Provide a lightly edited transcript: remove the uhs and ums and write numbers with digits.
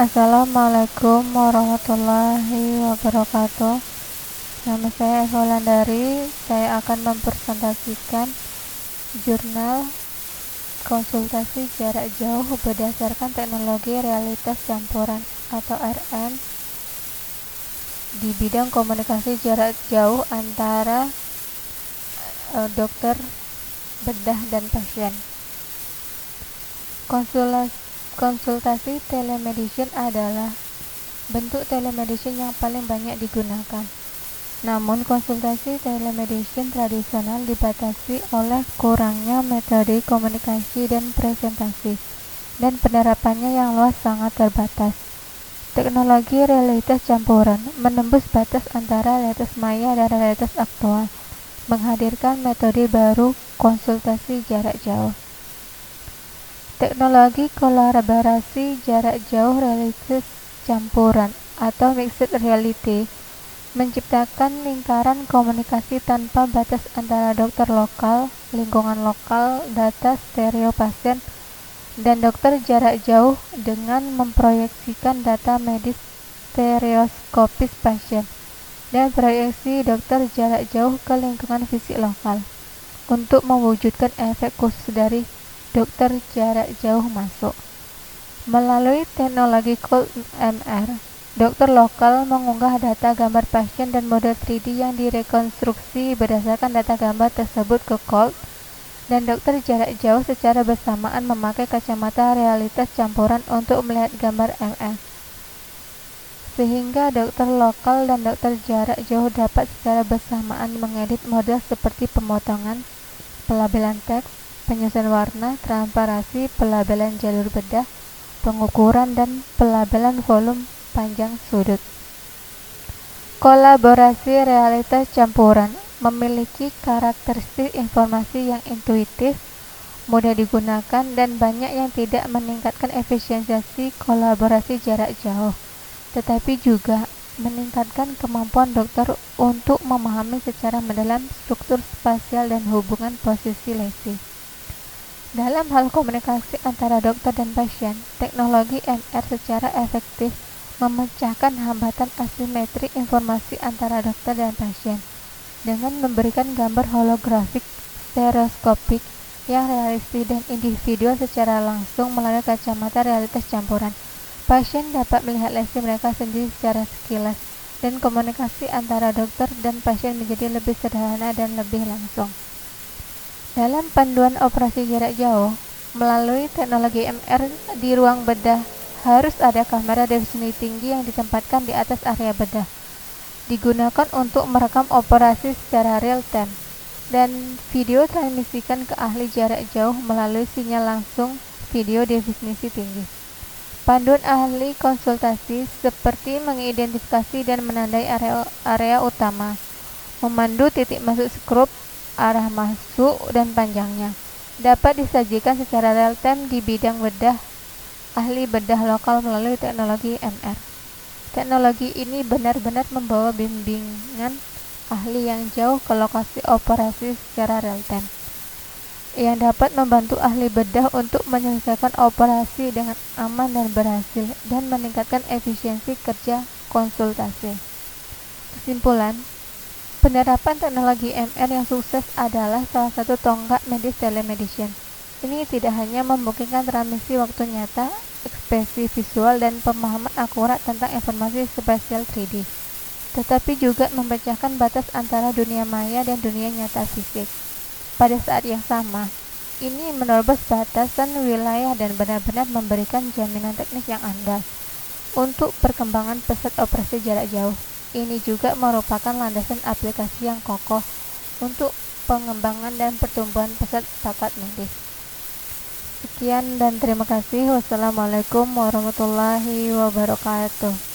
Assalamualaikum warahmatullahi wabarakatuh. Nama saya Eva Wulandari. Saya akan mempresentasikan jurnal konsultasi jarak jauh berdasarkan teknologi realitas campuran atau RM di bidang komunikasi jarak jauh antara dokter bedah dan pasien. Konsultasi telemedicine adalah bentuk telemedicine yang paling banyak digunakan. Namun, konsultasi telemedicine tradisional dibatasi oleh kurangnya metode komunikasi dan presentasi, dan penerapannya yang luas sangat terbatas. Teknologi realitas campuran menembus batas antara realitas maya dan realitas aktual, menghadirkan metode baru konsultasi jarak jauh. Teknologi kolaborasi jarak jauh realitas campuran atau mixed reality menciptakan lingkaran komunikasi tanpa batas antara dokter lokal, lingkungan lokal, data stereo pasien, dan dokter jarak jauh dengan memproyeksikan data medis stereoskopis pasien dan proyeksi dokter jarak jauh ke lingkungan fisik lokal untuk mewujudkan efek khusus dari dokter jarak jauh masuk. Melalui teknologi Cold MR, dokter lokal mengunggah data gambar pasien dan model 3D yang direkonstruksi berdasarkan data gambar tersebut ke Cold, dan dokter jarak jauh secara bersamaan memakai kacamata realitas campuran untuk melihat gambar MR. Sehingga dokter lokal dan dokter jarak jauh dapat secara bersamaan mengedit model seperti pemotongan, pelabelan teks, penyusunan warna, transparansi, pelabelan jalur bedah, pengukuran, dan pelabelan volume panjang sudut. Kolaborasi realitas campuran memiliki karakteristik informasi yang intuitif, mudah digunakan, dan banyak yang tidak meningkatkan efisiensi kolaborasi jarak jauh, tetapi juga meningkatkan kemampuan dokter untuk memahami secara mendalam struktur spasial dan hubungan posisi lesi. Dalam hal komunikasi antara dokter dan pasien, teknologi MR secara efektif memecahkan hambatan asimetri informasi antara dokter dan pasien dengan memberikan gambar holografik stereoskopik yang realistis dan individual secara langsung melalui kacamata realitas campuran. Pasien dapat melihat lesi mereka sendiri secara sekilas, dan komunikasi antara dokter dan pasien menjadi lebih sederhana dan lebih langsung. Dalam panduan operasi jarak jauh, melalui teknologi MR di ruang bedah, harus ada kamera definisi tinggi yang ditempatkan di atas area bedah. Digunakan untuk merekam operasi secara real time, dan video transmisikan ke ahli jarak jauh melalui sinyal langsung video definisi tinggi. Panduan ahli konsultasi seperti mengidentifikasi dan menandai area utama, memandu titik masuk skrup, arah masuk, dan panjangnya, dapat disajikan secara real time di bidang bedah ahli bedah lokal melalui teknologi MR. Teknologi ini benar-benar membawa bimbingan ahli yang jauh ke lokasi operasi secara real time, yang dapat membantu ahli bedah untuk menyelesaikan operasi dengan aman dan berhasil, dan meningkatkan efisiensi kerja konsultasi. Kesimpulan, penerapan teknologi MR yang sukses adalah salah satu tonggak medis telemedicine. Ini tidak hanya memungkinkan transmisi waktu nyata, ekspresi visual, dan pemahaman akurat tentang informasi spasial 3D, tetapi juga memecahkan batas antara dunia maya dan dunia nyata fisik. Pada saat yang sama, ini menerobos batasan wilayah dan benar-benar memberikan jaminan teknis yang andal untuk perkembangan pesat operasi jarak jauh. Ini juga merupakan landasan aplikasi yang kokoh untuk pengembangan dan pertumbuhan pesat bakat medis. Sekian dan terima kasih. Wassalamualaikum warahmatullahi wabarakatuh.